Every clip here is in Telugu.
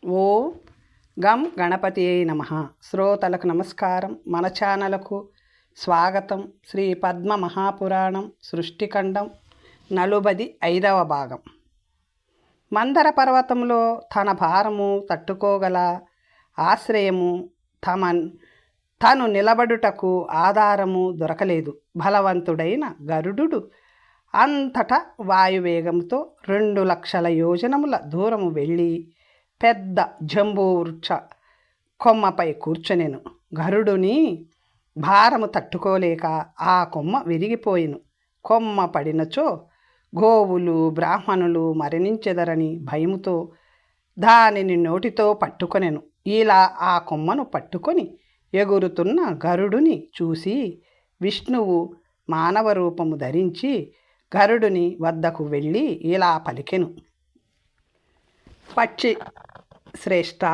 ఓం గం గణపతి నమః. శ్రోతలకు నమస్కారం. మన ఛానలకు స్వాగతం. శ్రీ పద్మ మహాపురాణం సృష్టిఖండం 45వ భాగం. మందర పర్వతంలో తన భారము తట్టుకోగల ఆశ్రయము తను నిలబడుటకు ఆధారము దొరకలేదు. బలవంతుడైన గరుడు అంతటా వాయువేగంతో 2,00,000 యోజనముల దూరము వెళ్ళి పెద్ద జంబూవృక్ష కొమ్మపై కూర్చొనెను. గరుడుని భారము తట్టుకోలేక ఆ కొమ్మ విరిగిపోయెను. కొమ్మ పడినచో గోవులు బ్రాహ్మణులు మరణించెదరని భయముతో దానిని నోటితో పట్టుకొనెను. ఇలా ఆ కొమ్మను పట్టుకొని ఎగురుతున్న గరుడుని చూసి విష్ణువు మానవ రూపము ధరించి గరుడుని వద్దకు వెళ్ళి ఇలా పలికెను. పక్షి శ్రేష్ఠ,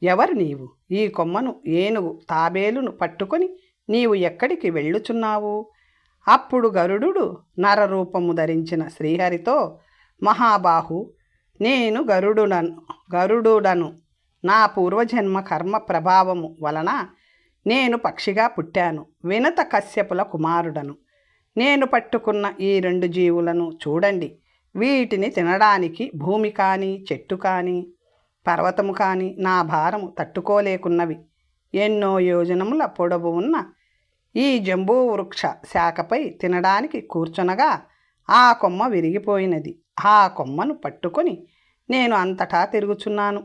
ఎవరు నీవు? ఈ కొమ్మను ఏనుగు తాబేలును పట్టుకొని నీవు ఎక్కడికి వెళ్ళుచున్నావు? అప్పుడు గరుడు నరరూపము ధరించిన శ్రీహరితో, మహాబాహు, నేను గరుడుడను. నా పూర్వజన్మ కర్మ ప్రభావము వలన నేను పక్షిగా పుట్టాను. వినత కశ్యపుల కుమారుడను. నేను పట్టుకున్న ఈ 2 జీవులను చూడండి. వీటిని తినడానికి భూమి కానీ చెట్టు కానీ పర్వతము కానీ నా భారము తట్టుకోలేకున్నవి. ఎన్నో యోజనముల పొడవు ఉన్న ఈ జంబూ వృక్ష శాఖపై తినడానికి కూర్చునగా ఆ కొమ్మ విరిగిపోయినది. ఆ కొమ్మను పట్టుకొని నేను అంతటా తిరుగుచున్నాను.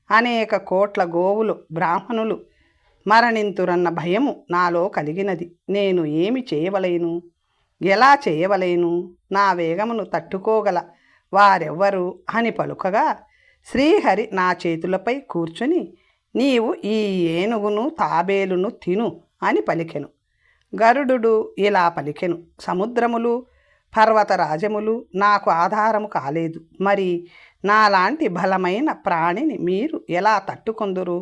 అనేక కోట్ల గోవులు బ్రాహ్మణులు మరణింతురన్న భయము నాలో కలిగినది. నేను ఏమి చేయవలేను? ఎలా చేయవలేను? నా వేగమును తట్టుకోగల వారెవ్వరు అని పలుకగా శ్రీహరి నా చేతులపై కూర్చుని, నీవు ఈ ఏనుగును తాబేలును తిను అని పలికెను. గరుడు ఇలా పలికెను, సముద్రములు పర్వతరాజములు నాకు ఆధారము కాలేదు. మరి నాలాంటి బలమైన ప్రాణిని మీరు ఎలా తట్టుకొందురు?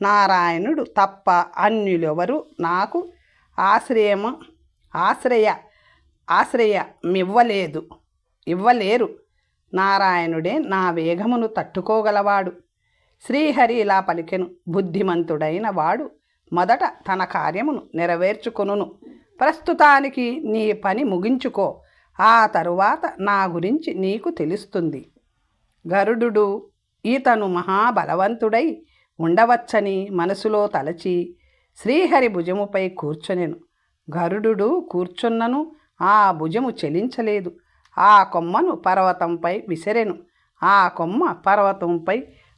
నారాయణుడు తప్ప అన్యులెవరు నాకు ఇవ్వలేరు. నారాయణుడే నా వేగమును తట్టుకోగలవాడు. శ్రీహరి ఇలా పలికెను, బుద్ధిమంతుడైన వాడు మొదట తన కార్యమును నెరవేర్చుకొనును. ప్రస్తుతానికి నీ పని ముగించుకో, ఆ తరువాత నా గురించి నీకు తెలుస్తుంది. గరుడు ఈతను మహాబలవంతుడై ఉండవచ్చని మనసులో తలచి శ్రీహరి భుజముపై కూర్చొనెను. గరుడు కూర్చున్నను ఆ భుజము చెలించలేదు. ఆ కొమ్మను పర్వతంపై విసిరెను. ఆ కొమ్మ పర్వతంపై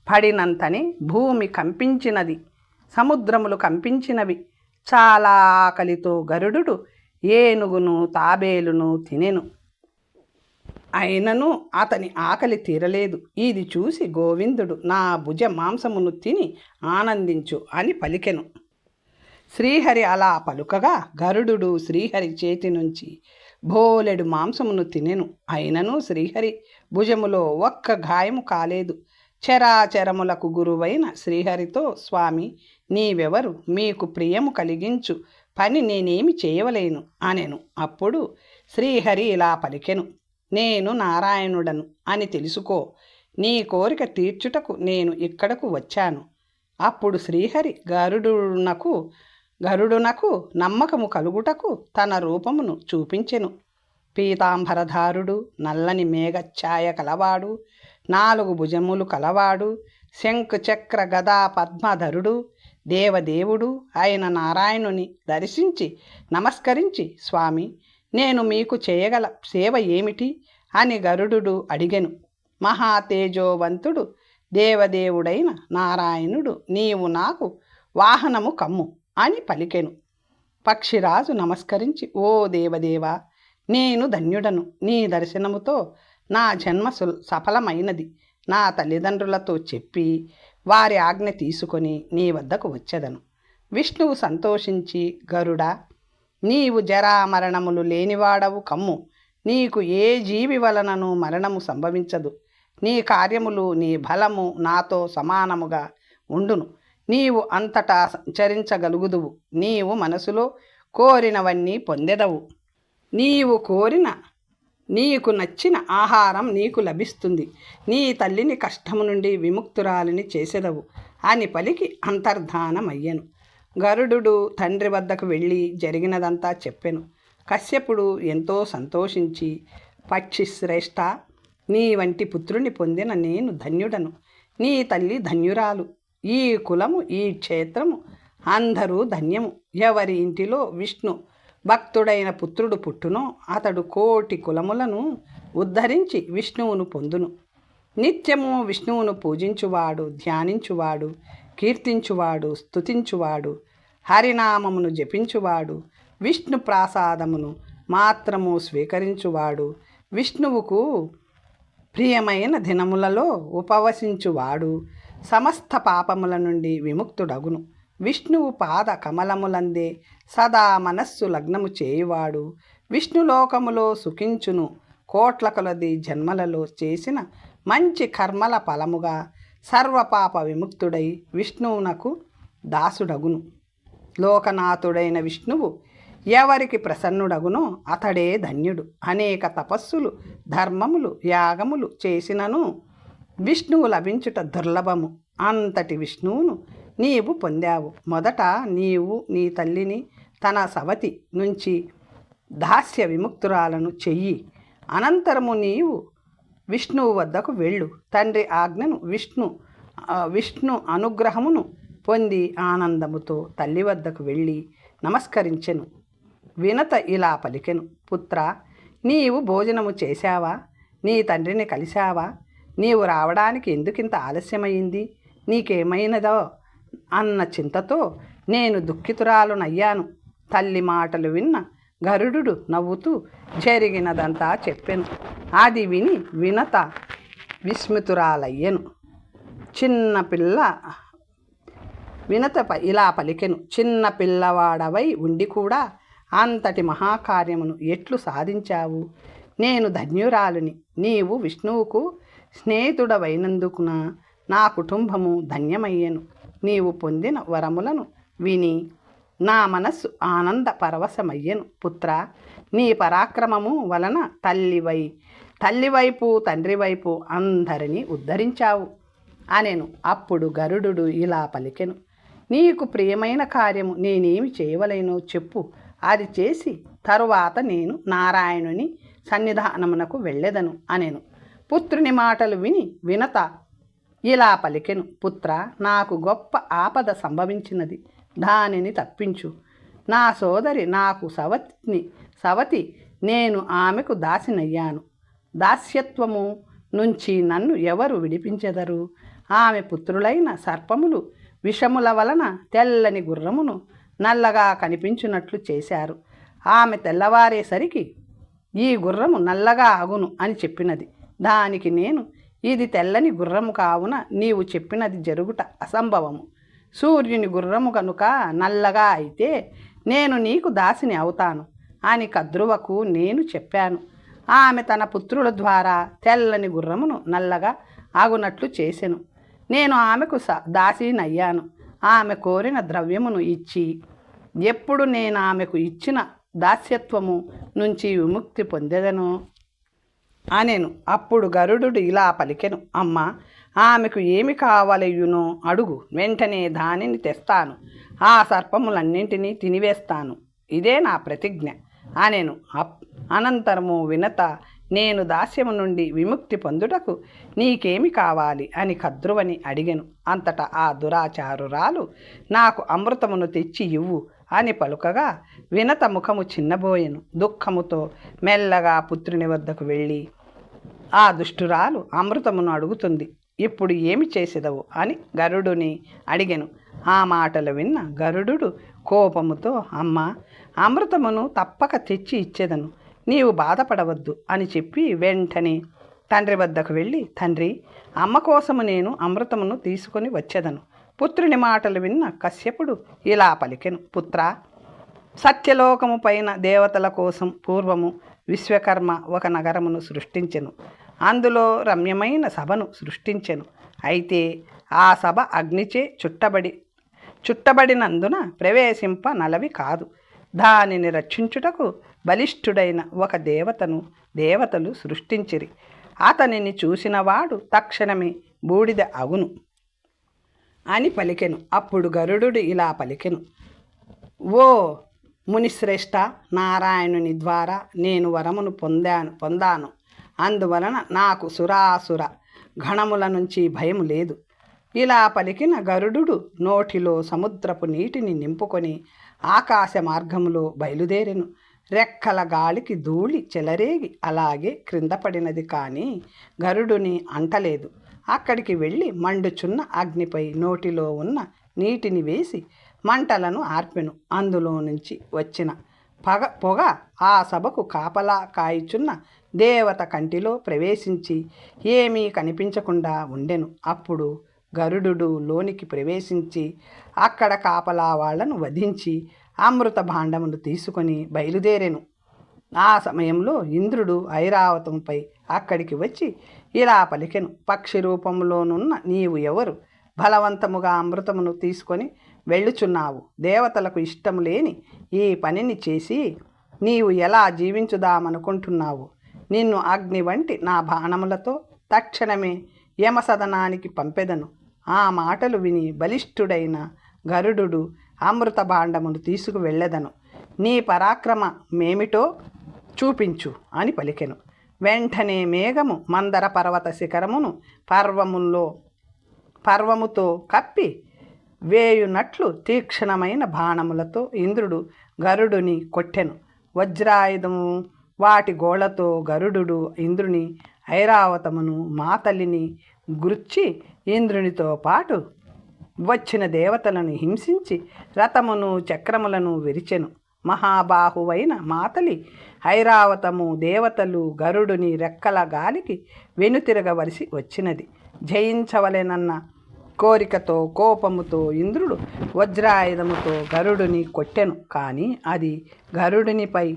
పడినంతనే భూమి కంపించినది, సముద్రములు కంపించినవి. చాలా ఆకలితో గరుడు ఏనుగును తాబేలును తినెను. అయినను అతని ఆకలి తీరలేదు. ఇది చూసి గోవిందుడు, నా భుజ మాంసమును తిని ఆనందించు అని పలికెను. శ్రీహరి అలా పలుకగా గరుడు శ్రీహరి చేతి నుంచి బోలెడు మాంసమును తినెను. అయినను శ్రీహరి భుజములో ఒక్క గాయము కాలేదు. చరాచరములకు గురువైన శ్రీహరితో, స్వామి, నీవెవరు? మీకు ప్రియము కలిగించు పని నేనేమి చేయవలేను అనెను. అప్పుడు శ్రీహరి ఇలా పలికెను, నేను నారాయణుడను అని తెలుసుకో. నీ కోరిక తీర్చుటకు నేను ఇక్కడకు వచ్చాను. అప్పుడు శ్రీహరి గరుడునకు నమ్మకము కలుగుటకు తన రూపమును చూపించెను. పీతాంబరధారుడు, నల్లని మేఘఛాయ కలవాడు, 4 భుజములు కలవాడు, శంఖు చక్ర గదా పద్మధరుడు, దేవదేవుడు అయిన నారాయణుని దర్శించి నమస్కరించి, స్వామి, నేను మీకు చేయగల సేవ ఏమిటి అని గరుడు అడిగెను. మహాతేజోవంతుడు దేవదేవుడైన నారాయణుడు, నీవు నాకు వాహనము కమ్ము అని పలికెను. పక్షిరాజు నమస్కరించి, ఓ దేవదేవ, నేను ధన్యుడను. నీ దర్శనముతో నా జన్మ సఫలమైనది. నా తల్లిదండ్రులతో చెప్పి వారి ఆజ్ఞ తీసుకొని నీ వద్దకు వచ్చెదను. విష్ణువు సంతోషించి, గరుడా, నీవు జరామరణములు లేనివాడవు కమ్ము. నీకు ఏ జీవి వలనను మరణము సంభవించదు. నీ కార్యములు నీ బలము నాతో సమానముగా ఉండును. నీవు అంతటా సంచరించగలుగుదువు. నీవు మనసులో కోరినవన్నీ పొందెదవు. నీవు కోరిన నీకు నచ్చిన ఆహారం నీకు లభిస్తుంది. నీ తల్లిని కష్టము నుండి విముక్తురాలిని చేసెదవు అని పలికి అంతర్ధానమయ్యెను. గరుడు తండ్రి వద్దకు వెళ్ళి జరిగినదంతా చెప్పెను. కశ్యపుడు ఎంతో సంతోషించి, పక్షిశ్రేష్ఠ, నీ వంటి పుత్రుని పొందిన నేను ధన్యుడను. నీ తల్లి ధన్యురాలు. ఈ కులము, ఈ క్షేత్రము అందరూ ధన్యము. ఎవరి ఇంటిలో విష్ణు భక్తుడైన పుత్రుడు పుట్టునో అతడు కోటి కులములను ఉద్ధరించి విష్ణువును పొందును. నిత్యము విష్ణువును పూజించువాడు, ధ్యానించువాడు, కీర్తించువాడు, స్తుతించువాడు, హరినామమును జపించువాడు, విష్ణు ప్రసాదమును మాత్రము స్వీకరించువాడు, విష్ణువుకు ప్రియమైన దినములలో ఉపవసించువాడు సమస్త పాపముల నుండి విముక్తుడగును. విష్ణువు పాద కమలములందే సదా మనస్సు లగ్నము చేయువాడు విష్ణులోకములో సుఖించును. కోట్ల కొలది జన్మలలో చేసిన మంచి కర్మల ఫలముగా సర్వపాప విముక్తుడై విష్ణువునకు దాసుడగును. లోకనాథుడైన విష్ణువు ఎవరికి ప్రసన్నుడగునో అతడే ధన్యుడు. అనేక తపస్సులు, ధర్మములు, యాగములు చేసినను విష్ణువు లభించుట దుర్లభము. అంతటి విష్ణువును నీవు పొందావు. మొదట నీవు నీ తల్లిని తన సవతి నుంచి దాస్య విముక్తురాలను చెయ్యి. అనంతరము నీవు విష్ణువు వద్దకు వెళ్ళు. తండ్రి ఆజ్ఞను విష్ణు అనుగ్రహమును పొంది ఆనందముతో తల్లి వద్దకు వెళ్ళి నమస్కరించెను. వినత ఇలా పలికెను. పుత్ర, నీవు భోజనము చేశావా? నీ తండ్రిని కలిశావా? నీవు రావడానికి ఎందుకింత ఆలస్యమైంది? నీకేమైనదో అన్న చింతతో నేను దుఃఖితురాలునయ్యాను. తల్లి మాటలు విన్న గరుడు నవ్వుతూ జరిగినదంతా చెప్పెను. అది విని వినత విస్మితురాలయ్యెను. వినత ఇలా పలికెను. చిన్న పిల్లవాడవై ఉండి కూడా అంతటి మహాకార్యమును ఎట్లు సాధించావు? నేను ధన్యురాలుని. నీవు విష్ణువుకు స్నేహితుడవైనందుకున నా కుటుంబము ధన్యమయ్యెను. నీవు పొందిన వరములను విని నా మనస్సు ఆనంద పరవశమయ్యెను. పుత్ర, నీ పరాక్రమము వలన తల్లివైపు తండ్రివైపు అందరినీ ఉద్ధరించావు అనెను. అప్పుడు గరుడు ఇలా పలికెను. నీకు ప్రియమైన కార్యము నేనేమి చేయవలేనో చెప్పు. అది చేసి తరువాత నేను నారాయణుని సన్నిధానమునకు వెళ్ళెదను అనెను. పుత్రుని మాటలు విని వినత ఇలా పలికెను. పుత్ర, నాకు గొప్ప ఆపద సంభవించినది. దానిని తప్పించు. నా సోదరి నాకు సవతి, నేను ఆమెకు దాసినయ్యాను. దాస్యత్వము నుంచి నన్ను ఎవరు విడిపించెదరు? ఆమె పుత్రులైన సర్పములు విషముల వలన తెల్లని గుర్రమును నల్లగా కనిపించున్నట్లు చేశారు. ఆమె తెల్లవారేసరికి ఈ గుర్రము నల్లగా అగును అని చెప్పినది. దానికి నేను, ఇది తెల్లని గుర్రము కావున నీవు చెప్పినది జరుగుట అసంభవము. సూర్యుని గుర్రము కనుక నల్లగా అయితే నేను నీకు దాసిని అవుతాను అని కద్రువకు నేను చెప్పాను. ఆమె తన పుత్రుల ద్వారా తెల్లని గుర్రమును నల్లగా ఆగునట్లు చేసెను. నేను ఆమెకు దాసినయ్యాను. ఆమె కోరిన ద్రవ్యమును ఇచ్చి, ఎప్పుడు నేను ఆమెకు ఇచ్చిన దాస్యత్వము నుంచి విముక్తి పొందెదను అనెను. అప్పుడు గరుడు ఇలా పలికెను. అమ్మ, ఆమెకు ఏమి కావలయునో అడుగు, వెంటనే దానిని తెస్తాను. ఆ సర్పములన్నింటినీ తినివేస్తాను. ఇదే నా ప్రతిజ్ఞ అనెను. అనంతరము వినత, నేను దాస్యము నుండి విముక్తి పొందుటకు నీకేమి కావాలి అని కద్రువని అడిగెను. అంతటా ఆ దురాచారురాలు, నాకు అమృతమును తెచ్చి ఇవ్వు అని పలుకగా వినత ముఖము చిన్నబోయెను. దుఃఖముతో మెల్లగా పుత్రుని వద్దకు వెళ్ళి ఆ దుష్టురాలు అమృతమును అడుగుతుంది. ఇప్పుడు ఏమి చేసేదవు అని గరుడుని అడిగెను. ఆ మాటలు విన్న గరుడు కోపముతో, అమ్మ, అమృతమును తప్పక తెచ్చి ఇచ్చేదను, నీవు బాధపడవద్దు అని చెప్పి వెంటనే తండ్రి వద్దకు వెళ్ళి, తండ్రి, అమ్మ కోసము నేను అమృతమును తీసుకొని వచ్చేదను. పుత్రుని మాటలు విన్న కశ్యపుడు ఇలా పలికెను. పుత్ర, సత్యలోకము పైన దేవతల కోసం పూర్వము విశ్వకర్మ ఒక నగరమును సృష్టించెను. అందులో రమ్యమైన సభను సృష్టించెను. అయితే ఆ సభ అగ్నిచే చుట్టబడినందున ప్రవేశింప నలవి కాదు. దానిని రక్షించుటకు బలిష్ఠుడైన ఒక దేవతలు సృష్టించిరి. అతనిని చూసినవాడు తక్షణమే బూడిద అగును అని పలికెను. అప్పుడు గరుడు ఇలా పలికెను: ఓ మునిశ్రేష్ఠ, నారాయణుని ద్వారా నేను వరమును పొందాను. అందువలన నాకు సురాసుర గణముల నుంచి భయం లేదు. ఇలా పలికిన గరుడు నోటిలో సముద్రపు నీటిని నింపుకొని ఆకాశ మార్గములో బయలుదేరెను. రెక్కల గాలికి ధూళి చెలరేగి అలాగే క్రింద పడినది, కానీ గరుడుని అంటలేదు. అక్కడికి వెళ్ళి మండుచున్న అగ్నిపై నోటిలో ఉన్న నీటిని వేసి మంటలను ఆర్పెను. అందులో నుంచి వచ్చిన పొగ ఆ సభకు కాపలా కాయిచున్న దేవత కంటిలో ప్రవేశించి ఏమీ కనిపించకుండా ఉండెను. అప్పుడు గరుడు లోనికి ప్రవేశించి అక్కడ కాపలా వాళ్లను వధించి అమృత భాండమును తీసుకొని బయలుదేరెను. ఆ సమయంలో ఇంద్రుడు ఐరావతంపై అక్కడికి వచ్చి ఇలా పలికెను: పక్షి రూపంలోనున్న నీవు ఎవరు? బలవంతముగా అమృతమును తీసుకొని వెళ్ళుచున్నావు. దేవతలకు ఇష్టం లేని ఈ పనిని చేసి నీవు ఎలా జీవించుదామనుకుంటున్నావు? నిన్ను అగ్ని వంటి నా బాణములతో తక్షణమే యమసదనానికి పంపెదను. ఆ మాటలు విని బలిష్ఠుడైన గరుడు అమృత భాండమును తీసుకువెళ్ళెదను. నీ పరాక్రమమేమిటో చూపించు అని పలికెను. వెంటనే మేఘము మందర పర్వత శిఖరమును పర్వముతో కప్పి వేయునట్లు తీక్షణమైన బాణములతో ఇంద్రుడు గరుడుని కొట్టెను. వజ్రాయుధము వాటి గోళ్లతో గరుడు ఇంద్రుని ఐరావతమును మాతలిని గుర్చి ఇంద్రునితో పాటు వచ్చిన దేవతలను హింసించి రథమును చక్రములను విరిచెను. మహాబాహువైన మాతలి ఐరావతము దేవతలు గరుడుని రెక్కల గాలికి వెనుతిరగవలసి వచ్చినది. జయించవలెనన్న కోరికతో కోపముతో ఇంద్రుడు వజ్రాయుధముతో గరుడుని కొట్టెను. కానీ అది గరుడునిపై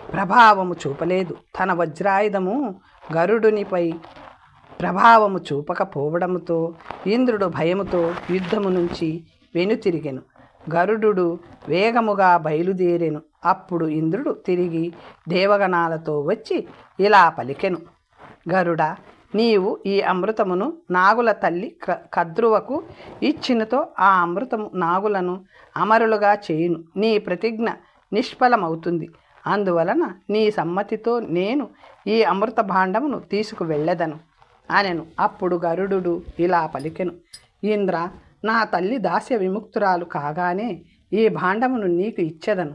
ప్రభావము చూపలేదు. తన వజ్రాయుధము గరుడునిపై ప్రభావము చూపకపోవడముతో ఇంద్రుడు భయముతో యుద్ధము నుంచి వెనుతిరిగెను. గరుడు వేగముగా బయలుదేరెను. అప్పుడు ఇంద్రుడు తిరిగి దేవగణాలతో వచ్చి ఇలా పలికెను: గరుడా, నీవు ఈ అమృతమును నాగుల తల్లి కద్రువకు ఇచ్చినతో ఆ అమృతము నాగులను అమరులుగా చేయును. నీ ప్రతిజ్ఞ నిష్ఫలమవుతుంది. అందువలన నీ సమ్మతితో నేను ఈ అమృత భాండమును తీసుకువెళ్ళెదను అనెను. అప్పుడు గరుడు ఇలా పలికెను: ఇంద్ర, నా తల్లి దాస్య విముక్తురాలు కాగానే ఈ భాండమును నీకు ఇచ్చెదను.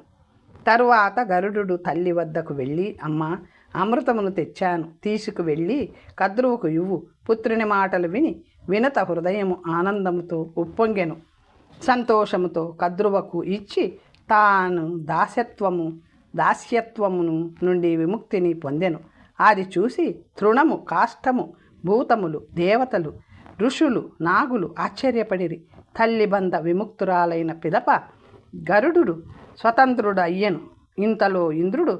తరువాత గరుడు తల్లి వద్దకు వెళ్ళి, అమ్మా, అమృతమును తెచ్చాను, తీసుకువెళ్ళి కద్రువుకు ఇవ్వు. పుత్రుని మాటలు విని వినత హృదయము ఆనందముతో ఉప్పొంగెను. సంతోషముతో కద్రువకు ఇచ్చి తాను దాస్యత్వమును నుండి విముక్తిని పొందెను. అది చూసి తృణము, కాష్టము, భూతములు, దేవతలు, ఋషులు, నాగులు ఆశ్చర్యపడిరి. తల్లిబంధ విముక్తురాలైన పిదప గరుడు స్వతంత్రుడు అయ్యెను. ఇంతలో ఇంద్రుడు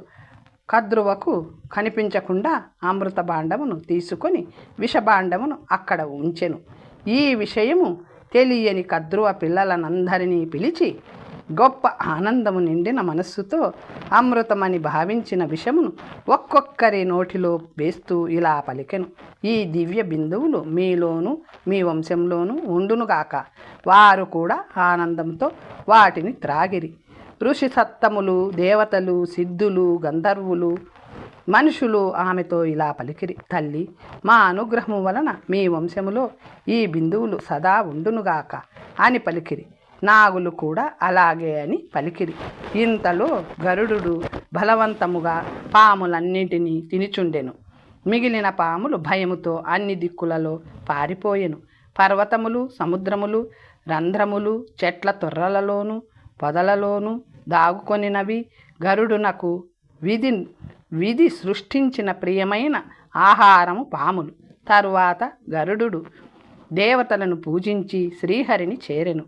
కద్రువకు కనిపించకుండా అమృత భాండమును తీసుకొని విషభాండమును అక్కడ ఉంచెను. ఈ విషయము తెలియని కద్రువ పిల్లలనందరినీ పిలిచి గొప్ప ఆనందము నిండిన మనస్సుతో అమృతమని భావించిన విషమును ఒక్కొక్కరి నోటిలో వేస్తూ ఇలా పలికెను: ఈ దివ్య బిందువులు మీలోను మీ వంశంలోనూ ఉండునుగాక. వారు కూడా ఆనందంతో వాటిని త్రాగిరి. ఋషి సత్తములు, దేవతలు, సిద్ధులు, గంధర్వులు, మనుషులు ఆమెతో ఇలా పలికిరి: తల్లి, మా అనుగ్రహము వలన మీ వంశములో ఈ బిందువులు సదా ఉండునుగాక అని పలికిరి. నాగులు కూడా అలాగే అని పలికిరి. ఇంతలో గరుడు బలవంతముగా పాములన్నింటినీ తినిచుండెను. మిగిలిన పాములు భయముతో అన్ని దిక్కులలో పారిపోయెను. పర్వతములు, సముద్రములు, రంధ్రములు, చెట్ల తొర్రలలోనూ పొదలలోనూ దాగుకొనినవి. గరుడునకు విధి సృష్టించిన ప్రియమైన ఆహారము పాములు. తరువాత గరుడు దేవతలను పూజించి శ్రీహరిని చేరెను.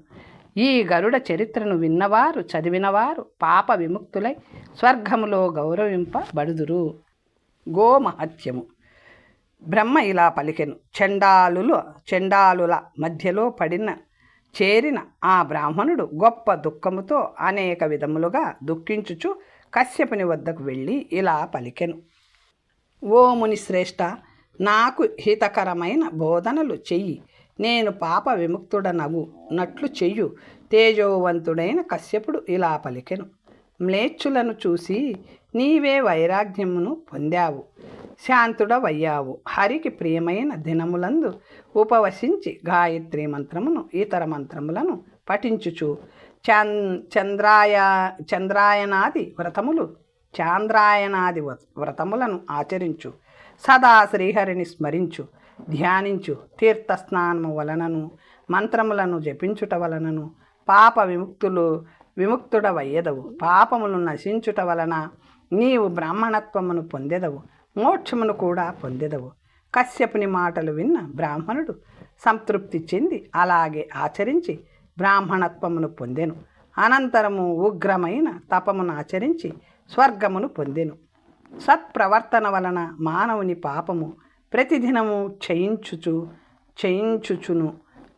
ఈ గరుడ చరిత్రను విన్నవారు, చదివినవారు పాప విముక్తులై స్వర్గములో గౌరవింపబడుదురు. గోమహత్యము. బ్రహ్మ ఇలా పలికెను: చండాలుల మధ్యలో చేరిన ఆ బ్రాహ్మణుడు గొప్ప దుఃఖముతో అనేక విధములుగా దుఃఖించుచు కశ్యపుని వద్దకు వెళ్ళి ఇలా పలికెను. ఓ మునిశ్రేష్ఠ, నాకు హితకరమైన బోధనలు చెయ్యి. నేను పాప విముక్తుడనగునట్లు చెయ్యు. తేజోవంతుడైన కశ్యపుడు ఇలా పలికెను. మ్లేచ్చులను చూసి నీవే వైరాగ్యమును పొందావు, శాంతుడవయ్యావు. హరికి ప్రియమైన దినములందు ఉపవసించి గాయత్రి మంత్రమును ఇతర మంత్రములను పఠించుచు చాంద్రాయనాది వ్రతములను ఆచరించు. సదా శ్రీహరిని స్మరించు, ధ్యానించు. తీర్థస్నానము వలనను మంత్రములను జపించుట వలనను పాప విముక్తుడవయ్యదవు. పాపములు నశించుట వలన నీవు బ్రాహ్మణత్వమును పొందెదవు, మోక్షమును కూడా పొందెదవు. కశ్యపుని మాటలు విన్న బ్రాహ్మణుడు సంతృప్తి చెంది అలాగే ఆచరించి బ్రాహ్మణత్వమును పొందెను. అనంతరము ఉగ్రమైన తపమును ఆచరించి స్వర్గమును పొందెను. సత్ప్రవర్తన వలన మానవుని పాపము ప్రతిదినము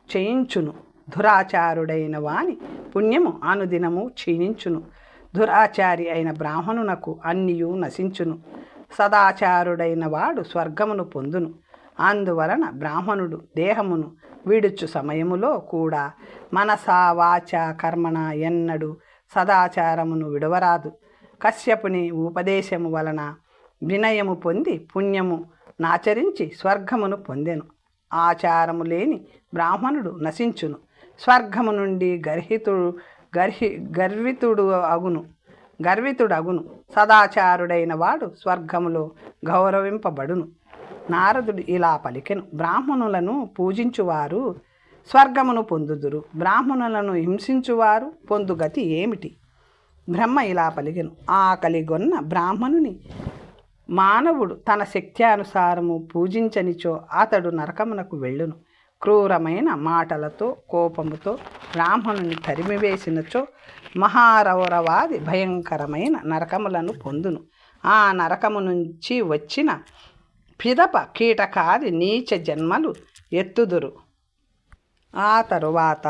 చేయించును. దురాచారుడైన వాని పుణ్యము అనుదినము క్షీణించును. దురాచారి అయిన బ్రాహ్మణునకు అన్నియు నశించును. సదాచారుడైన వాడు స్వర్గమును పొందును. అందువలన బ్రాహ్మణుడు దేహమును విడుచు సమయములో కూడా మనసా వాచ కర్మణ ఎన్నడు సదాచారమును విడవరాదు. కశ్యపుని ఉపదేశము వలన వినయము పొంది పుణ్యము నాచరించి స్వర్గమును పొందెను. ఆచారము లేని బ్రాహ్మణుడు నశించును. స్వర్గము నుండి గర్వితుడగును. సదాచారుడైన వాడు స్వర్గములో గౌరవింపబడును. నారదుడు ఇలా పలికెను. బ్రాహ్మణులను పూజించువారు స్వర్గమును పొందుదురు. బ్రాహ్మణులను హింసించువారు పొందుగతి ఏమిటి? బ్రహ్మ ఇలా పలికెను. ఆకలిగొన్న బ్రాహ్మణుని మానవుడు తన శక్త్యానుసారము పూజించనిచో అతడు నరకమునకు వెళ్ళును. క్రూరమైన మాటలతో కోపముతో బ్రాహ్మణుని తరిమివేసినచో మహారౌరవాది భయంకరమైన నరకములను పొందును. ఆ నరకము నుంచి వచ్చిన పిదప కీటకాది నీచ జన్మలు ఎత్తుదురు. ఆ తరువాత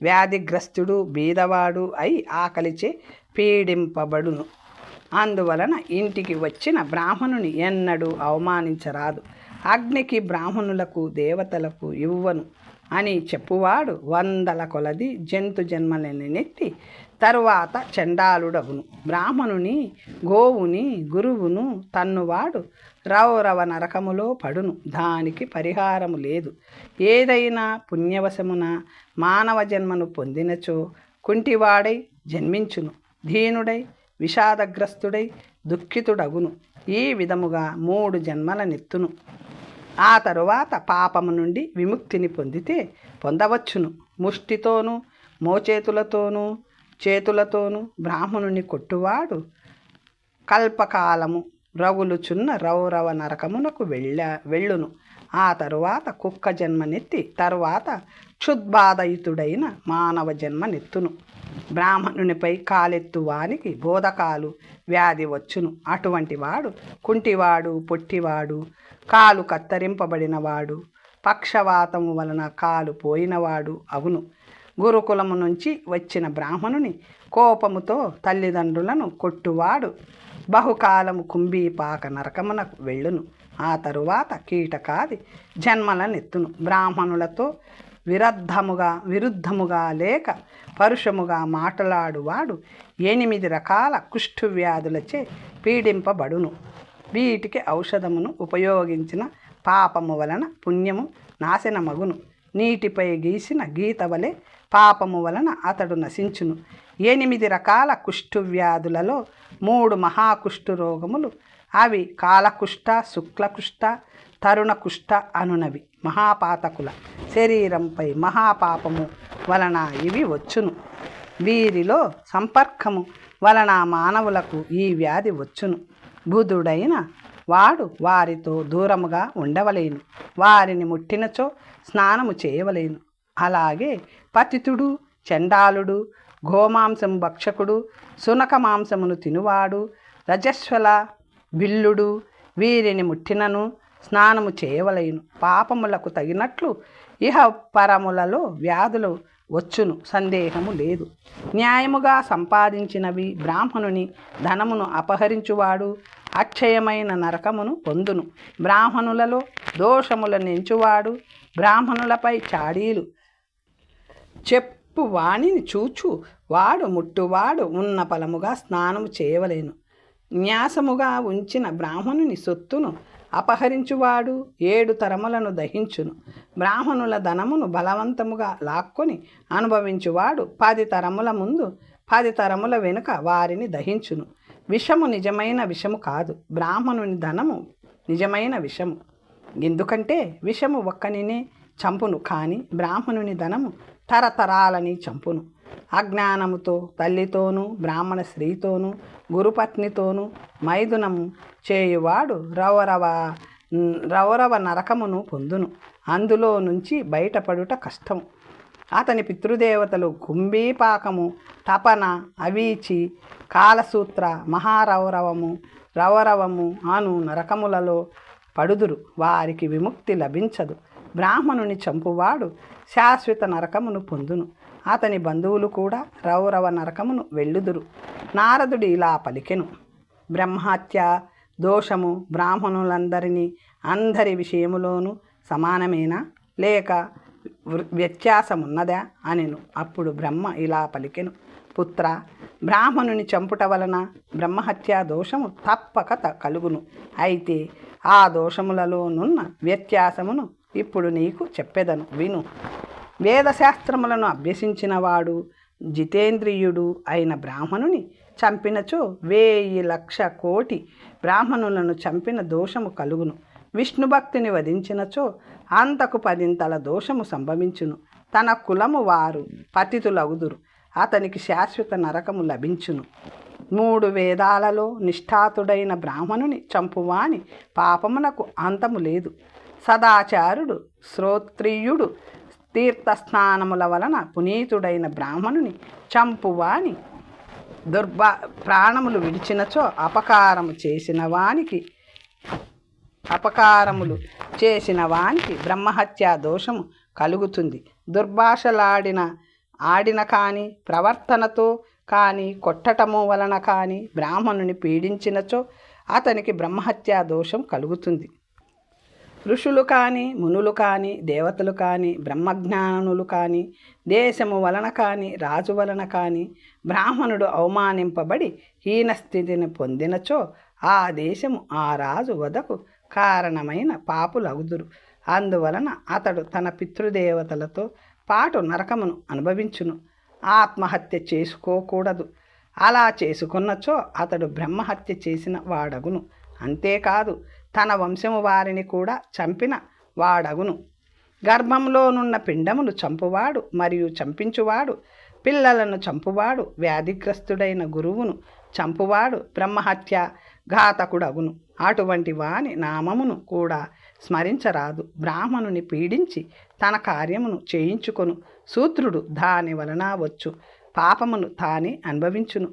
వ్యాధిగ్రస్తుడు బీదవాడు అయి ఆకలిచే పీడింపబడును. అందువలన ఇంటికి వచ్చిన బ్రాహ్మణుని ఎన్నడూ అవమానించరాదు. అగ్నికి బ్రాహ్మణులకు దేవతలకు ఇవ్వను అని చెప్పువాడు 100 కొలది జంతు జన్మలని నెత్తి తరువాత చండాలుడగును. బ్రాహ్మణుని గోవుని గురువును తన్నువాడు రౌరవ నరకములో పడును. దానికి పరిహారము లేదు. ఏదైనా పుణ్యవశమున మానవ జన్మను పొందినచో కుంటివాడై జన్మించును. దీనుడై విషాదగ్రస్తుడై దుఃఖితుడగును. ఈ విధముగా 3 జన్మలనెత్తును. ఆ తరువాత పాపము నుండి విముక్తిని పొందవచ్చును. ముష్టితోనూ మోచేతులతోనూ చేతులతోనూ బ్రాహ్మణుని కొట్టువాడు కల్పకాలము రగులుచున్న రౌరవ నరకమునకు వెళ్ళును. ఆ తరువాత కుక్క జన్మనెత్తి తరువాత క్షుద్బాధయుతుడైన మానవ జన్మనెత్తును. బ్రాహ్మణునిపై కాలెత్తువానికి బోధకాలు వ్యాధి వచ్చును. అటువంటి వాడు కుంటివాడు, పొట్టివాడు, కాలు కత్తరింపబడినవాడు, పక్షవాతము వలన కాలు పోయినవాడు అగును. గురుకులము నుంచి వచ్చిన బ్రాహ్మణుని కోపముతో తల్లిదండ్రులను కొట్టువాడు బహుకాలము కుంభీపాక నరకమునకు వెళ్ళును. ఆ తరువాత కీటకాది జన్మలనెత్తును. బ్రాహ్మణులతో విరుద్ధముగా లేక పరుషముగా మాట్లాడువాడు 8 రకాల కుష్ఠవ్యాధులచే పీడింపబడును. వీటికి ఔషధమును ఉపయోగించిన పాపము వలన పుణ్యము నాశనమగును. నీటిపై గీసిన గీత వలె పాపము వలన అతడు నశించును. 8 రకాల కుష్ఠవ్యాధులలో 3 మహాకుష్ఠు రోగములు, అవి కాలకుష్ఠ, శుక్లకుష్ఠ, తరుణకుష్ఠ అనునవి. మహాపాతకుల శరీరంపై మహాపాపము వలన ఇవి వచ్చును. వీరిలో సంపర్కము వలన మానవులకు ఈ వ్యాధి వచ్చును. బుధుడైన వాడు వారితో దూరముగా ఉండవలేను. వారిని ముట్టినచో స్నానము చేయవలేను. అలాగే పతితుడు, చండాలుడు, గోమాంసము భక్షకుడు, సునక మాంసమును తినువాడు, రజస్వల, బిల్లుడు వీరిని ముట్టినను స్నానము చేయవలేను. పాపములకు తగినట్లు ఇహ పరములలో వ్యాధులు వచ్చును, సందేహము లేదు. న్యాయముగా సంపాదించినవి బ్రాహ్మణుని ధనమును అపహరించువాడు అక్షయమైన నరకమును పొందును. బ్రాహ్మణులలో దోషములను నెంచువాడు బ్రాహ్మణులపై చాడీలు చెప్పు వాణిని చూచు వాడు ముట్టువాడు ఉన్న ఫలముగా స్నానము చేయవలేను. న్యాసముగా ఉంచిన బ్రాహ్మణుని సొత్తును అపహరించువాడు 7 తరములను దహించును. బ్రాహ్మణుల ధనమును బలవంతముగా లాక్కొని అనుభవించువాడు 10 తరముల ముందు 10 తరముల వెనుక వారిని దహించును. విషము నిజమైన విషము కాదు, బ్రాహ్మణుని ధనము నిజమైన విషము. ఎందుకంటే విషము ఒక్కనినే చంపును, కానీ బ్రాహ్మణుని ధనము తరతరాలని చంపును. అజ్ఞానముతో తల్లితోనూ బ్రాహ్మణ స్త్రీతోనూ గురుపత్నితోనూ మైథునము చేయువాడు రౌరవ నరకమును పొందును. అందులో నుంచి బయటపడుట కష్టం. అతని పితృదేవతలు కుంభీపాకము, తపన, అవీచి, కాలసూత్ర, మహారౌరవము, రౌరవము అను నరకములలో పడుదురు. వారికి విముక్తి లభించదు. బ్రాహ్మణుని చంపువాడు శాశ్వత నరకమును పొందును. అతని బంధువులు కూడా రౌరవ నరకమును వెళ్ళుదురు. నారదుడు ఇలా పలికెను: బ్రహ్మహత్య దోషము బ్రాహ్మణులందరినీ అందరి విషయములోనూ సమానమేనా, లేక వ్యత్యాసమున్నదా అనెను. అప్పుడు బ్రహ్మ ఇలా పలికెను: పుత్ర, బ్రాహ్మణుని చంపుట వలన బ్రహ్మహత్యా దోషము తప్పక కలుగును. అయితే ఆ దోషములలోనున్న వ్యత్యాసమును ఇప్పుడు నీకు చెప్పెదను, విను. వేదశాస్త్రములను అభ్యసించిన వాడు జితేంద్రియుడు అయిన బ్రాహ్మణుని చంపినచో 1000,00,000,000,000 బ్రాహ్మణులను చంపిన దోషము కలుగును. విష్ణుభక్తిని వధించినచో అంతకు 10 దోషము సంభవించును. తన కులము వారు పతితులగుదురు. అతనికి శాశ్వత నరకము లభించును. 3 వేదాలలో నిష్ఠాతుడైన బ్రాహ్మణుని చంపువాని పాపమునకు అంతము లేదు. సదాచారుడు శ్రోత్రియుడు తీర్థస్నానముల వలన పునీతుడైన బ్రాహ్మణుని చంపువాని ప్రాణములు విడిచినచో అపకారములు చేసిన వానికి బ్రహ్మహత్యా దోషము కలుగుతుంది. ఆడిన కానీ, ప్రవర్తనతో కానీ, కొట్టటము వలన కానీ బ్రాహ్మణుని పీడించినచో అతనికి బ్రహ్మహత్యా దోషం కలుగుతుంది. ఋషులు కానీ, మునులు కానీ, దేవతలు కానీ, బ్రహ్మజ్ఞానులు కానీ, దేశము వలన కానీ, రాజు వలన కానీ బ్రాహ్మణుడు అవమానింపబడి హీనస్థితిని పొందినచో ఆ దేశము ఆ రాజు వదకు కారణమైన పాపులగుదురు. అందువలన అతడు తన పితృదేవతలతో పాటు నరకమును అనుభవించును. ఆత్మహత్య చేసుకోకూడదు. అలా చేసుకున్నచో అతడు బ్రహ్మహత్య చేసిన వాడగును. అంతేకాదు, తన వంశము వారిని కూడా చంపిన వాడగును. గర్భంలోనున్న పిండమును చంపువాడు మరియు చంపించువాడు, పిల్లలను చంపువాడు, వ్యాధిగ్రస్తుడైన గురువును చంపువాడు బ్రహ్మహత్య ఘాతకుడగును. అటువంటి వాని నామమును కూడా స్మరించరాదు. బ్రాహ్మణుని పీడించి తన కార్యమును చేయించుకొను శూద్రుడు దాని వలన వచ్చు పాపమును తానే అనుభవించును.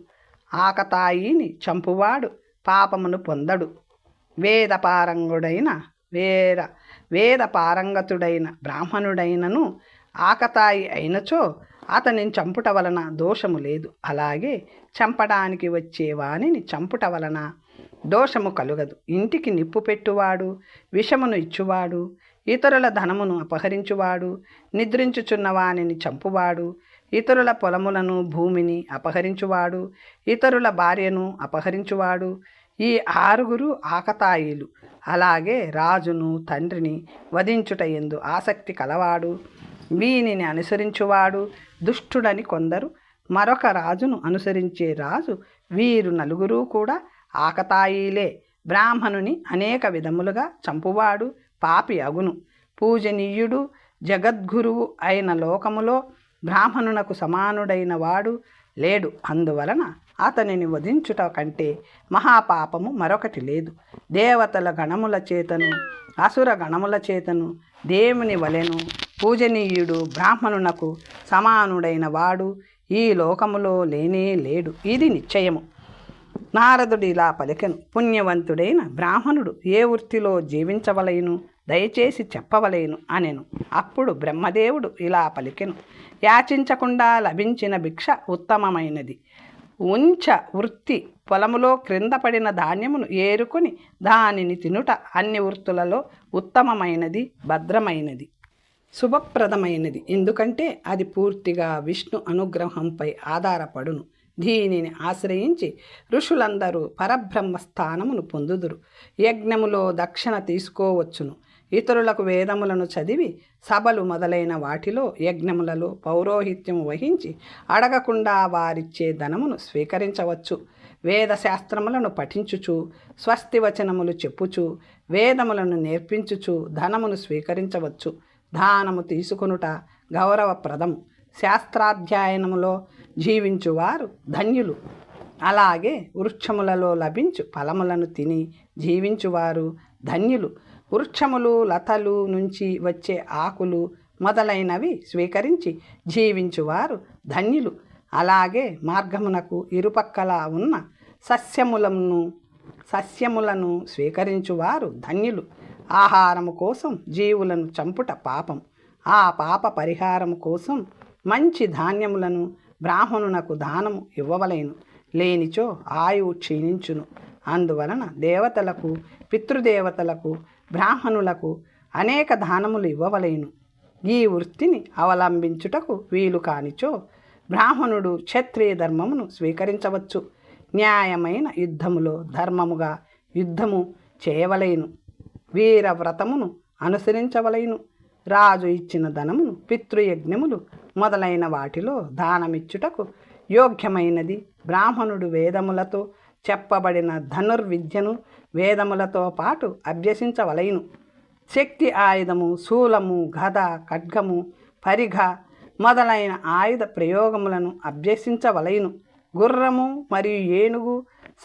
ఆకతాయిని చంపువాడు పాపమును పొందడు. వేద పారంగతుడైన బ్రాహ్మణుడైనను ఆకతాయి అయినచో అతనిని చంపుట వలన దోషము లేదు. అలాగే చంపడానికి వచ్చే వానిని చంపుట వలన దోషము కలుగదు. ఇంటికి నిప్పు పెట్టువాడు, విషమును ఇచ్చువాడు, ఇతరుల ధనమును అపహరించువాడు, నిద్రించుచున్న వానిని చంపువాడు, ఇతరుల పొలములను భూమిని అపహరించువాడు, ఇతరుల భార్యను అపహరించువాడు, ఈ 6 ఆకతాయిలు. అలాగే రాజును, తండ్రిని వధించుట యందు ఆసక్తి కలవాడు, వీనిని అనుసరించువాడు దుష్టుడని కొందరు. మరొక రాజును అనుసరించే రాజు, వీరు 4 కూడా ఆకతాయిలే. బ్రాహ్మణుని అనేక విధములుగా చంపువాడు పాపి అగును. పూజనీయుడు జగద్గురువు అయిన లోకములో బ్రాహ్మణునకు సమానుడైన వాడు లేడు. అందువలన అతనిని వధించుట కంటే మహాపాపము మరొకటి లేదు. దేవతల గణముల చేతను అసుర గణముల చేతను దేవుని వలెను పూజనీయుడు బ్రాహ్మణునకు సమానుడైన వాడు ఈ లోకములో లేనే లేడు. ఇది నిశ్చయము. నారదుడు ఇలా పలికెను: పుణ్యవంతుడైన బ్రాహ్మణుడు ఏ వృత్తిలో జీవించవలెను దయచేసి చెప్పవలేను అనెను. అప్పుడు బ్రహ్మదేవుడు ఇలా పలికెను: యాచించకుండా లభించిన భిక్ష ఉత్తమమైనది. ఉంచ వృత్తి పొలములో క్రింద పడిన ధాన్యమును ఏరుకొని దానిని తినుట అన్ని వృత్తులలో ఉత్తమమైనది, భద్రమైనది, శుభప్రదమైనది. ఎందుకంటే అది పూర్తిగా విష్ణు అనుగ్రహంపై ఆధారపడును. దీనిని ఆశ్రయించి ఋషులందరూ పరబ్రహ్మ స్థానమును పొందుదురు. యజ్ఞములో దక్షిణ తీసుకోవచ్చును. ఇతరులకు వేదములను చదివి సభలు మొదలైన వాటిలో యజ్ఞములలో పౌరోహిత్యము వహించి అడగకుండా వారిచ్చే ధనమును స్వీకరించవచ్చు. వేదశాస్త్రములను పఠించుచు, స్వస్తి వచనములు చెప్పుచు, వేదములను నేర్పించుచు ధనమును స్వీకరించవచ్చు. దానము తీసుకొనుట గౌరవప్రదము. శాస్త్రాధ్యయనములో జీవించువారు ధన్యులు. అలాగే వృక్షములలో లభించు ఫలములను తిని జీవించువారు ధన్యులు. వృక్షములు, లతలు నుంచి వచ్చే ఆకులు మొదలైనవి స్వీకరించి జీవించువారు ధన్యులు. అలాగే మార్గమునకు ఇరుపక్కల ఉన్న సస్యములను స్వీకరించువారు ధన్యులు. ఆహారము కోసం జీవులను చంపుట పాపం. ఆ పాప పరిహారము కోసం మంచి ధాన్యములను బ్రాహ్మణునకు దానము ఇవ్వవలేను. లేనిచో ఆయువు క్షీణించును. అందువలన దేవతలకు, పితృదేవతలకు, బ్రాహ్మణులకు అనేక దానములు ఇవ్వవలేను. ఈ వృత్తిని అవలంబించుటకు వీలు కానిచో బ్రాహ్మణుడు క్షత్రియ ధర్మమును స్వీకరించవచ్చు. న్యాయమైన యుద్ధములో ధర్మముగా యుద్ధము చేయవలేను. వీరవ్రతమును అనుసరించవలేను. రాజు ఇచ్చిన ధనమును పితృయజ్ఞములు మొదలైన వాటిలో దానమిచ్చుటకు యోగ్యమైనది. బ్రాహ్మణుడు వేదములతో చెప్పబడిన ధనుర్విద్యను వేదములతో పాటు అభ్యసించవలెను. శక్తి ఆయుధము, శూలము, గద, ఖడ్గము, పరిఘ మొదలైన ఆయుధ ప్రయోగములను అభ్యసించవలెను. గుర్రము మరియు ఏనుగు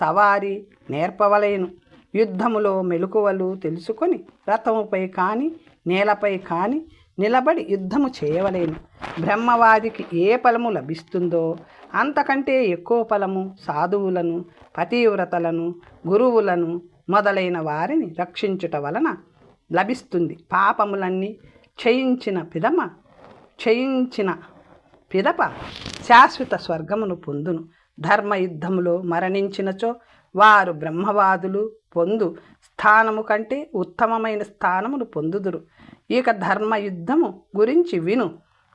సవారీ నేర్పవలెను. యుద్ధములో మెలకువలు తెలుసుకొని రథముపై కానీ నేలపై కానీ నిలబడి యుద్ధము చేయవలేను. బ్రహ్మవాదికి ఏ ఫలము లభిస్తుందో అంతకంటే ఎక్కువ ఫలము సాధువులను, పతివ్రతలను, గురువులను మొదలైన వారిని రక్షించుట వలన లభిస్తుంది. పాపములన్నీ క్షయించిన పిదప శాశ్వత స్వర్గమును పొందును. ధర్మయుద్ధములో మరణించినచో వారు బ్రహ్మవాదులు పొందు స్థానము కంటే ఉత్తమమైన స్థానమును పొందుదురు. ఇక ధర్మయుద్ధము గురించి విను.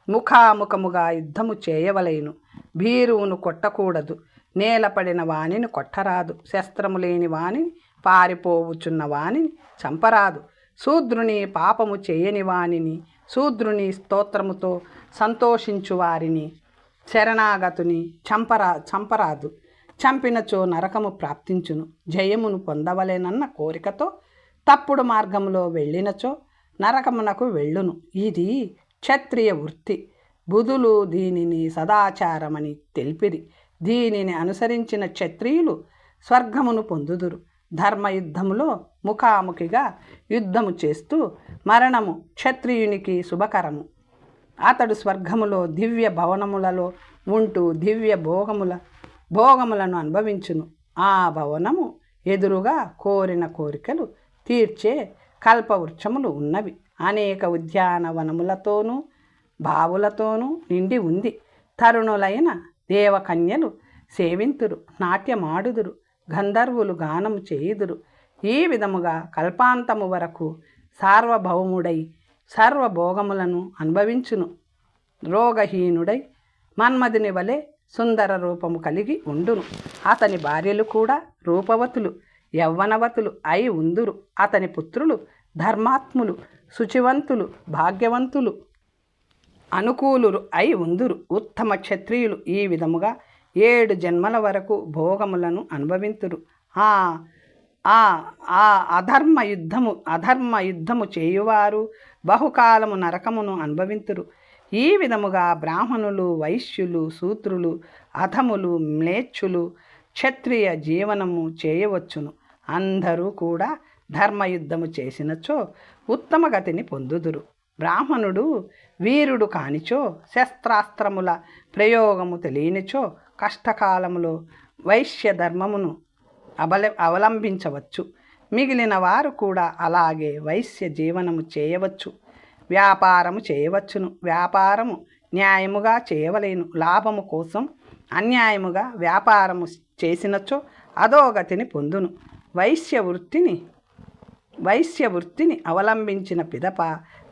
ముఖాముఖముగా యుద్ధము చేయవలెను. భీరువును కొట్టకూడదు. నేలపడిన వానిని కొట్టరాదు. శస్త్రము లేని వానిని, పారిపోవుచున్న వానిని చంపరాదు. శూద్రుని, పాపము చేయని వానిని, శూద్రుని స్తోత్రముతో సంతోషించు వారిని, శరణాగతుని చంపరాదు. చంపినచో నరకము ప్రాప్తించును. జయమును పొందవలెనన్న కోరికతో తప్పుడు మార్గములో వెళ్ళినచో నరకమునకు వెళ్ళును. ఇది క్షత్రియ వృత్తి. బుధులు దీనిని సదాచారమని తెలిపిరి. దీనిని అనుసరించిన క్షత్రియులు స్వర్గమును పొందుదురు. ధర్మయుద్ధములో ముఖాముఖిగా యుద్ధము చేస్తూ మరణము క్షత్రియునికి శుభకరము. అతడు స్వర్గములో దివ్య భవనములలో ఉంటూ దివ్య భోగములను అనుభవించును. ఆ భవనము ఎదురుగా కోరిన కోరికలు తీర్చే కల్పవృక్షములు ఉన్నవి. అనేక ఉద్యానవనములతోనూ బావులతోనూ నిండి ఉంది. తరుణులైన దేవకన్యలు సేవింతురు, నాట్యమాడుదురు, గంధర్వులు గానము చేయుదురు. ఈ విధముగా కల్పాంతము వరకు సార్వభౌముడై సర్వభోగములను అనుభవించును. రోగహీనుడై మన్మధుని వలె సుందర రూపము కలిగి ఉండును. అతని భార్యలు కూడా రూపవతులు, యవ్వనవతులు అయి ఉందురు. అతని పుత్రులు ధర్మాత్ములు, శుచివంతులు, భాగ్యవంతులు, అనుకూలురు అయి ఉందురు. ఉత్తమ క్షత్రియులు ఈ విధముగా 7 జన్మల వరకు భోగములను అనుభవింతురు. అధర్మ యుద్ధము చేయువారు బహుకాలము నరకమును అనుభవింతురు. ఈ విధముగా బ్రాహ్మణులు, వైశ్యులు, శూద్రులు, అధములు, మ్లేచ్ఛులు క్షత్రియ జీవనము చేయవచ్చును. అందరూ కూడా ధర్మయుద్ధము చేసినచో ఉత్తమ గతిని పొందుదురు. బ్రాహ్మణుడు వీరుడు కానిచో, శస్త్రాస్త్రముల ప్రయోగము తెలియనిచో కష్టకాలములో వైశ్య ధర్మమును అవలంబించవచ్చు. మిగిలిన వారు కూడా అలాగే వైశ్య జీవనము చేయవచ్చు, వ్యాపారము చేయవచ్చును. వ్యాపారము న్యాయముగా చేయవలేను. లాభము కోసం అన్యాయముగా వ్యాపారము చేసినచో అధోగతిని పొందును. వైశ్య వృత్తిని అవలంబించిన పిదప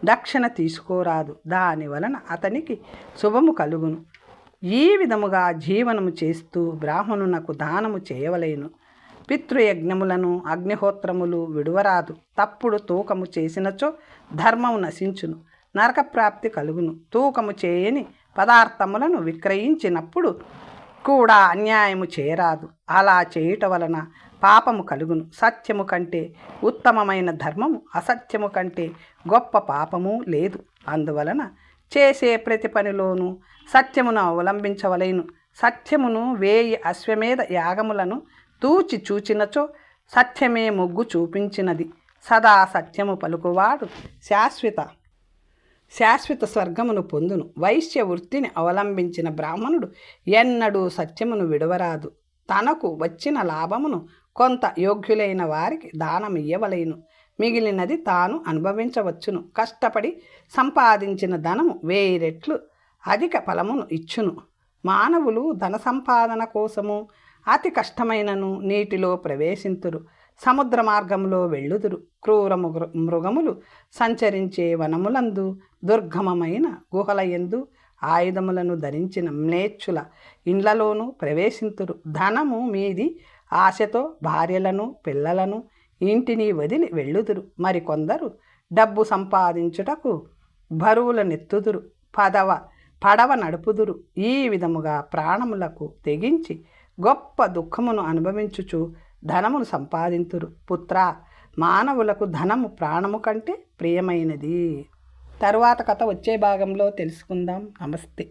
దక్షిణ తీసుకోరాదు. దాని వలన అతనికి శుభము కలుగును. ఈ విధముగా జీవనము చేస్తూ బ్రాహ్మణునకు దానము చేయవలేను. పితృయజ్ఞములను అగ్నిహోత్రములు విడువరాదు. తప్పుడు తూకము చేసినచో ధర్మము నశించును, నరకప్రాప్తి కలుగును. తూకము చేయని పదార్థములను విక్రయించినప్పుడు కూడా అన్యాయము చేయరాదు. అలా చేయుట వలన పాపము కలుగును. సత్యము కంటే ఉత్తమమైన ధర్మము, అసత్యము కంటే గొప్ప పాపము లేదు. అందువలన చేసే ప్రతి పనిలోనూ సత్యమును అవలంబించవలేను. సత్యమును 1000 అశ్వమేధ యాగములను తూచి చూచినచో సత్యమే మొగ్గు చూపించినది. సదా సత్యము పలుకువాడు శాశ్వత స్వర్గమును పొందును. వైశ్య వృత్తిని అవలంబించిన బ్రాహ్మణుడు ఎన్నడూ సత్యమును విడవరాదు. తనకు వచ్చిన లాభమును కొంత యోగ్యులైన వారికి దానమియ్యవలేను. మిగిలినది తాను అనుభవించవచ్చును. కష్టపడి సంపాదించిన ధనము 1000 రెట్లు అధిక ఫలమును ఇచ్చును. మానవులు ధన సంపాదన కోసము అతి కష్టమైనను నీటిలో ప్రవేశింతురు, సముద్ర మార్గంలో వెళ్ళుదురు. క్రూర మృగములు సంచరించే వనములందు, దుర్గమమైన గుహలయందు, ఆయుధములను ధరించిన మ్లేచ్చుల ఇండ్లలోనూ ప్రవేశింతురు. ధనము మీది ఆశతో భార్యలను, పిల్లలను, ఇంటిని వదిలి వెళ్ళుదురు. మరికొందరు డబ్బు సంపాదించుటకు బరువులనెత్తుదురు, పడవ నడుపుదురు. ఈ విధముగా ప్రాణములకు తెగించి గొప్ప దుఃఖమును అనుభవించుచు ధనమును సంపాదింతురు. పుత్ర, మానవులకు ధనము ప్రాణము కంటే ప్రియమైనది. తరువాత కథ వచ్చే భాగంలో తెలుసుకుందాం. నమస్తే.